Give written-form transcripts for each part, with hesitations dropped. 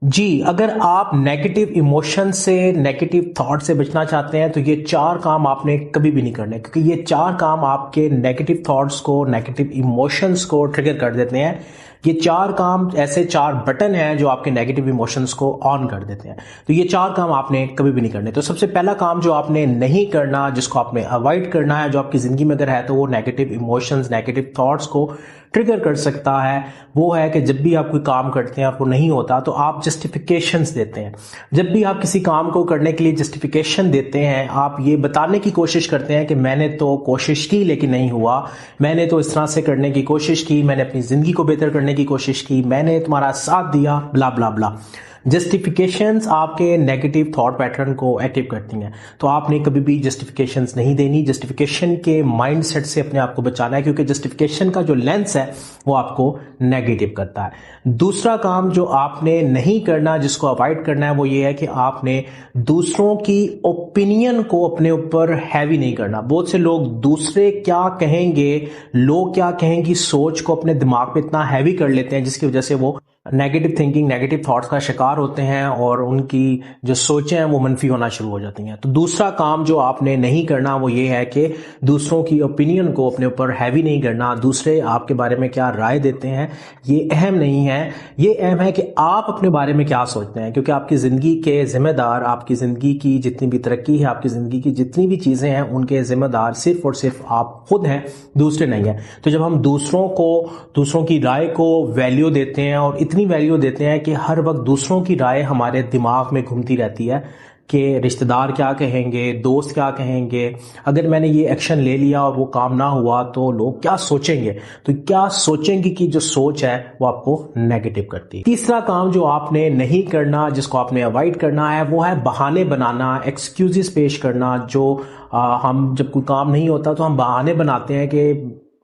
جی، اگر آپ negative emotion سے، نیگیٹو تھاٹ سے بچنا چاہتے ہیں تو یہ 4 کام آپ نے کبھی بھی نہیں کرنے، کیونکہ یہ 4 کام آپ کے نیگیٹو تھاٹس کو، نیگیٹو ایموشنز کو ٹریگر کر دیتے ہیں۔ یہ 4 کام ایسے 4 بٹن ہیں جو آپ کے نیگیٹو ایموشنز کو آن کر دیتے ہیں۔ تو یہ 4 کام آپ نے کبھی بھی نہیں کرنے۔ تو سب سے پہلا کام جو آپ نے نہیں کرنا، جس کو آپ نے اوائڈ کرنا ہے، جو آپ کی زندگی میں اگر ہے تو وہ نیگیٹو ایموشنز، نیگیٹو تھاٹس کو ٹریگر کر سکتا ہے، وہ ہے کہ جب بھی آپ کوئی کام کرتے ہیں اور وہ نہیں ہوتا تو آپ جسٹیفیکیشنز دیتے ہیں۔ جب بھی آپ کسی کام کو کرنے کے لیے جسٹیفیکیشن دیتے ہیں، آپ یہ بتانے کی کوشش کرتے ہیں کہ میں نے تو کوشش کی لیکن نہیں ہوا، میں نے تو اس طرح سے کرنے کی کوشش کی، میں نے اپنی زندگی کو بہتر کرنے کی کوشش کی، میں نے تمہارا ساتھ دیا، بلا بلا بلا۔ جسٹیفیکیشنز آپ کے نیگیٹو تھاٹ پیٹرن کو ایکٹیو کرتی ہیں، تو آپ نے کبھی بھی جسٹیفیکیشنز نہیں دینی۔ جسٹیفیکیشن کے مائنڈ سیٹ سے اپنے آپ کو بچانا ہے، کیونکہ جسٹیفیکیشن کا جو لینس ہے وہ آپ کو نیگیٹو کرتا ہے۔ دوسرا کام جو آپ نے نہیں کرنا، جس کو اوائڈ کرنا ہے، وہ یہ ہے کہ آپ نے دوسروں کی اوپینین کو اپنے اوپر ہیوی نہیں کرنا۔ بہت سے لوگ دوسرے کیا کہیں گے، لوگ کیا کہیں گی سوچ کو اپنے دماغ پہ اتنا ہیوی کر لیتے ہیں، جس کی وجہ سے وہ نیگیٹو تھنکنگ، نیگیٹو تھاٹس کا شکار ہوتے ہیں اور ان کی جو سوچیں ہیں وہ منفی ہونا شروع ہو جاتی ہیں۔ تو دوسرا کام جو آپ نے نہیں کرنا وہ یہ ہے کہ دوسروں کی اوپینین کو اپنے اوپر ہیوی نہیں کرنا۔ دوسرے آپ کے بارے میں کیا رائے دیتے ہیں یہ اہم نہیں ہے، یہ اہم ہے کہ آپ اپنے بارے میں کیا سوچتے ہیں، کیونکہ آپ کی زندگی کے ذمہ دار، آپ کی زندگی کی جتنی بھی ترقی ہے، آپ کی زندگی کی جتنی بھی چیزیں ہیں، ان کے ذمہ دار صرف اور صرف آپ خود ہیں، دوسرے نہیں ہیں۔ تو جب ہم دوسروں کی رائے کو ویلیو دیتے ہیں، اور اتنی ویلیو دیتے ہیں کہ ہر وقت دوسروں کی رائے ہمارے دماغ میں گھومتی رہتی ہے کہ رشتہ دار کیا کہیں گے، دوست کیا کہیں گے، اگر میں نے یہ ایکشن لے لیا اور وہ کام نہ ہوا تو لوگ کیا سوچیں گے، تو کیا سوچیں گے کی جو سوچ ہے وہ آپ کو نیگیٹو کرتی ہے۔ تیسرا کام جو آپ نے نہیں کرنا، جس کو آپ نے اوائڈ کرنا ہے، وہ ہے بہانے بنانا، ایکسکیوزز پیش کرنا۔ جو ہم جب کوئی کام نہیں ہوتا تو ہم بہانے بناتے ہیں کہ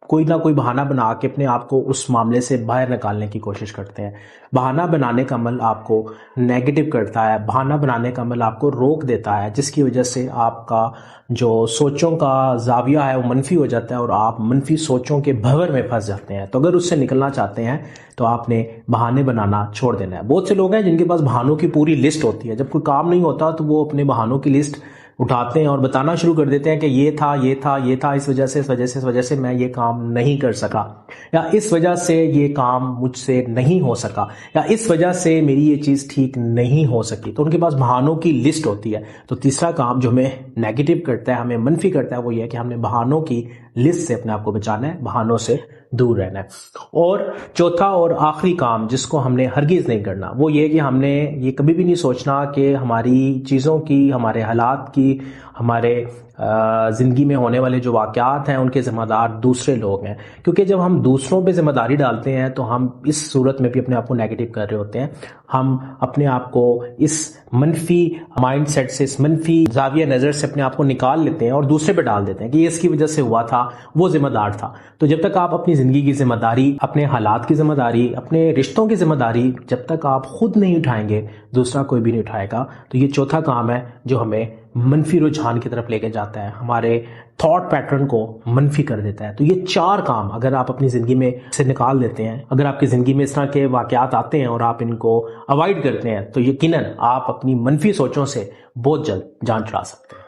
کوئی نہ کوئی بہانہ بنا کے اپنے آپ کو اس معاملے سے باہر نکالنے کی کوشش کرتے ہیں۔ بہانہ بنانے کا عمل آپ کو نیگیٹو کرتا ہے، بہانہ بنانے کا عمل آپ کو روک دیتا ہے، جس کی وجہ سے آپ کا جو سوچوں کا زاویہ ہے وہ منفی ہو جاتا ہے اور آپ منفی سوچوں کے بھنور میں پھنس جاتے ہیں۔ تو اگر اس سے نکلنا چاہتے ہیں تو آپ نے بہانے بنانا چھوڑ دینا ہے۔ بہت سے لوگ ہیں جن کے پاس بہانوں کی پوری لسٹ ہوتی ہے، جب کوئی کام نہیں ہوتا تو وہ اپنے بہانوں کی لسٹ اٹھاتے ہیں اور بتانا شروع کر دیتے ہیں کہ یہ تھا یہ تھا یہ تھا، اس وجہ سے میں یہ کام نہیں کر سکا، یا اس وجہ سے یہ کام مجھ سے نہیں ہو سکا، یا اس وجہ سے میری یہ چیز ٹھیک نہیں ہو سکی۔ تو ان کے پاس بہانوں کی لسٹ ہوتی ہے۔ تو تیسرا کام جو ہمیں نیگیٹو کرتا ہے، ہمیں منفی کرتا ہے، وہ یہ ہے کہ ہم نے بہانوں کی لسٹ سے اپنے آپ کو بچانا ہے، بہانوں سے دور رہنا ہے۔ اور چوتھا اور آخری کام جس کو ہم نے ہرگز نہیں کرنا، وہ یہ کہ ہم نے یہ کبھی بھی نہیں سوچنا کہ ہماری چیزوں کی، ہمارے حالات کی، ہمارے زندگی میں ہونے والے جو واقعات ہیں ان کے ذمہ دار دوسرے لوگ ہیں، کیونکہ جب ہم دوسروں پہ ذمہ داری ڈالتے ہیں تو ہم اس صورت میں بھی اپنے آپ کو نیگیٹو کر رہے ہوتے ہیں۔ ہم اپنے آپ کو اس منفی مائنڈ سیٹ سے، اس منفی زاویہ نظر سے اپنے آپ کو نکال لیتے ہیں اور دوسرے پہ ڈال دیتے ہیں کہ یہ اس کی وجہ سے ہوا تھا، وہ ذمہ دار تھا۔ تو جب تک آپ اپنی زندگی کی ذمہ داری، اپنے حالات کی ذمہ داری، اپنے رشتوں کی ذمہ داری جب تک آپ خود نہیں اٹھائیں گے، دوسرا کوئی بھی نہیں اٹھائے گا۔ تو یہ چوتھا کام ہے جو ہمیں منفی رجحان کی طرف لے کے جاتا ہے، ہمارے تھاٹ پیٹرن کو منفی کر دیتا ہے۔ تو یہ 4 کام اگر آپ اپنی زندگی میں سے نکال دیتے ہیں، اگر آپ کی زندگی میں اس طرح کے واقعات آتے ہیں اور آپ ان کو اوائڈ کرتے ہیں، تو یقیناً آپ اپنی منفی سوچوں سے بہت جلد جان چھڑا سکتے ہیں۔